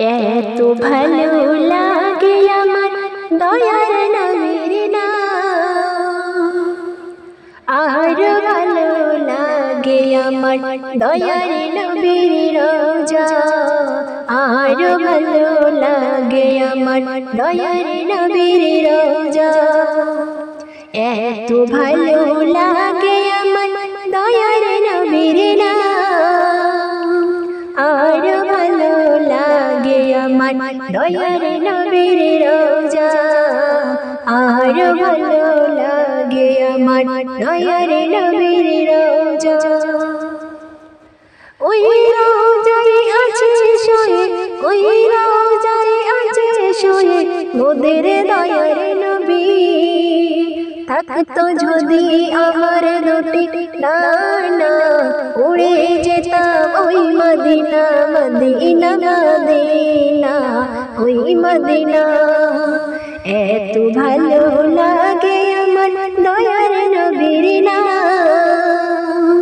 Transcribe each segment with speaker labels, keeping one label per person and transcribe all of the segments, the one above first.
Speaker 1: এত ভালো লাগে আমার দয়ার নবীর নাম, আর ভালো লাগে আমার দয়ার নবীর রোজা, আর ভালো লাগে আমার দয়ার নবীর রোজা। এত ভালো লাগে আমার দয়ার নবীর নাম, আর ভালো লাগে আমার দয়ার নবীর রোজা, আর ভালো লাগে আমার দয়ার নবীর রোজা। ওই রোজায় আছে শোয়ে, ওই রোজায় আছে শোয়ে মোদের দয়ার নবী। থাকতো যদি আমার দুটি ডানা, উড়ে যেতাম ওই মদিনা, মদিনা মদিনা, ওই মদিনা। এত ভালো লাগে আমার দয়ার নবীর নাম,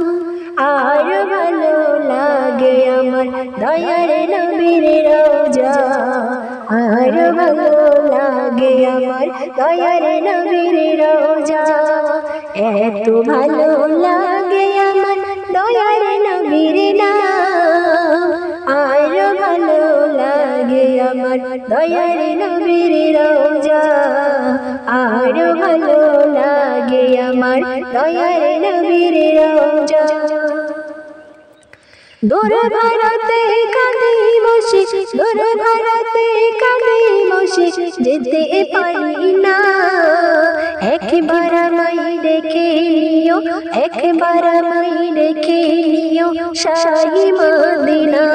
Speaker 1: আর ভালো লাগে আমার দয়ার নবীর রোজা, আর ভালো লাগে আমার দয়ার নবীর রোজা। এত ভালো লাগে আমার দয়ার নবীর নাম, আর ভালো লাগে আমার দয়ার নবীর রোজা, আর ভালো লাগে আমার দয়ার নবীর রোজা। দূর ভারতে কাঁদি বসে, দূর ভারতে কাঁদি বসে যেতে পারি না। একবার আমায় দেখে নিও, একবার আমায় দেখে নিও শাহী মদিনা,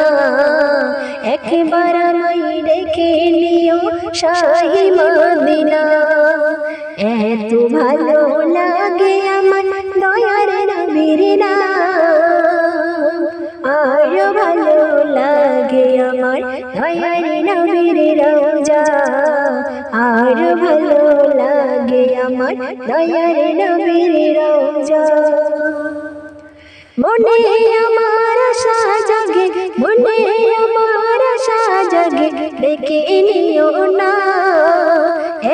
Speaker 1: একবার আমায় দেখে নিও শাহী মদিনা। এত ভালো লাগে আমার দয়ার নবীর নাম, আর ভালো লাগে আমার দয়ার নবীর রোজা, আর ভালো লাগে আমার দয়ার নবীর রোজা। মনে আমার আশা জাগে, মনে আমার আশা জাগে ডেকে নিও না।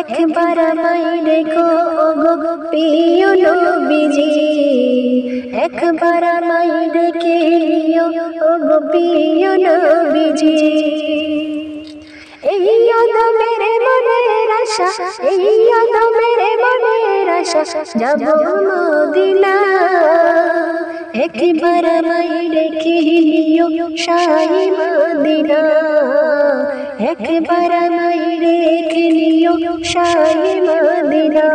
Speaker 1: একবার আমায় দেখো ওগো প্রিয় নবীজি, একবার আমায় দেখে নিও ওগো প্রিয় নবীজি। এই আদমের মনের আশা, এই আদমের মনের আশা যাব মদিনা। একবার আমায় দেখে নিও শাহী মদিনা, একবার আমায় দেখে নিও শাহী মদিনা।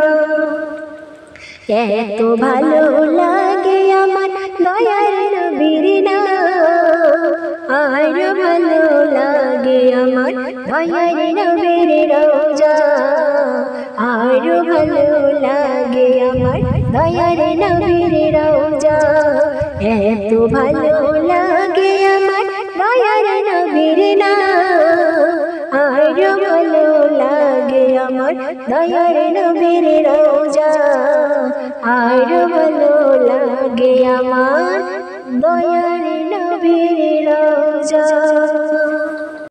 Speaker 1: এত ভালো লাগে আমার দয়ার নবীর নাম, আর ভালো লাগে আমার দয়ার নবীর রোজা, আর ভালো লাগে আমার দয়ার নবীর রোজা। এত ভালো লাগে আমার দয়ার নবীর নাম, আর ভালো লাগে আমার দয়ার নবীর রোজা, আর ভালো লাগে আমার দয়ার নবীর রোজা।